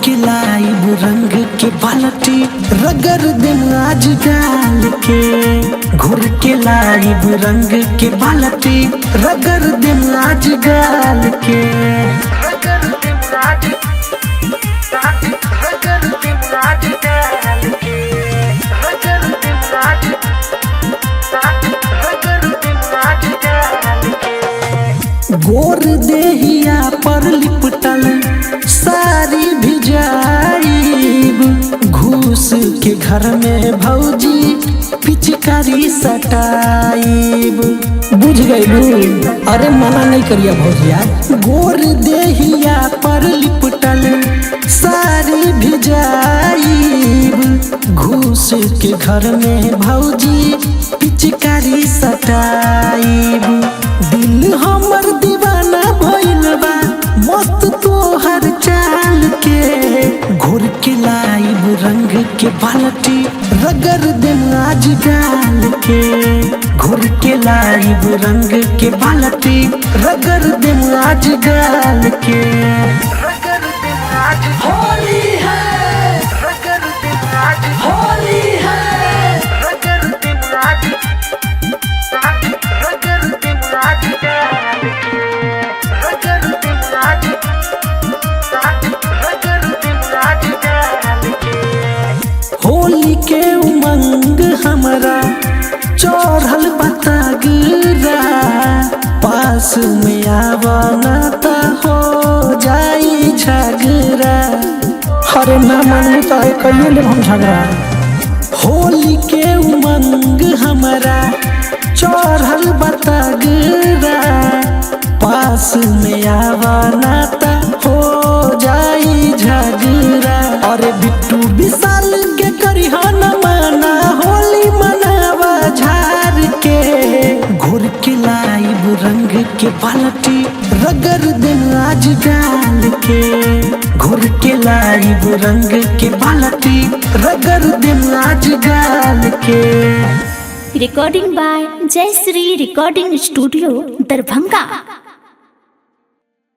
के लाइब रंग के बाल्टी रगड़ देम आज गाल के। घोर के लाइब रंग के बाल्टी रगड़ देम आज गाल के। गोर देहिया पर लिपटल सारी भिजाइब। घूस के घर में भौजी पिचकारी सटाइब। बुझ गई। अरे मना नहीं करिया भौजिया। गोर देहिया पर लिपटल सारी भिजाइब। घूस के घर में भौजी पिचकारी सटाइब। दिल हमर दीवाना भइल बा मस्त तोहर चाल के। घोर के लाइब रंग के बाल्टी रगड़ देम आज गाल के। घोर के लाइब रंग के बाल्टी रगड़ देम आज गाल के। होली है, होली है। होली के उमंग हमरा चढ़ल बतगरा। पास में आवना त हो जाई झगड़ा। अरे ना मानू तो कहिए ले हम झगड़ा। होली के उमंग हमरा चढ़ल बतगरा। पास में आवना त हो जाई झगड़ा। अरे बिट्टू विशाल के करिहा न माना होली मनावा झार के। घोर के लाइब रंग के बाल्टी रगड़ देम आज गाल के। घोर के लाइब रंग के बाल्टी रगड़ देम आज गाल के। Recording by Jayshree recording studio Darbhanga.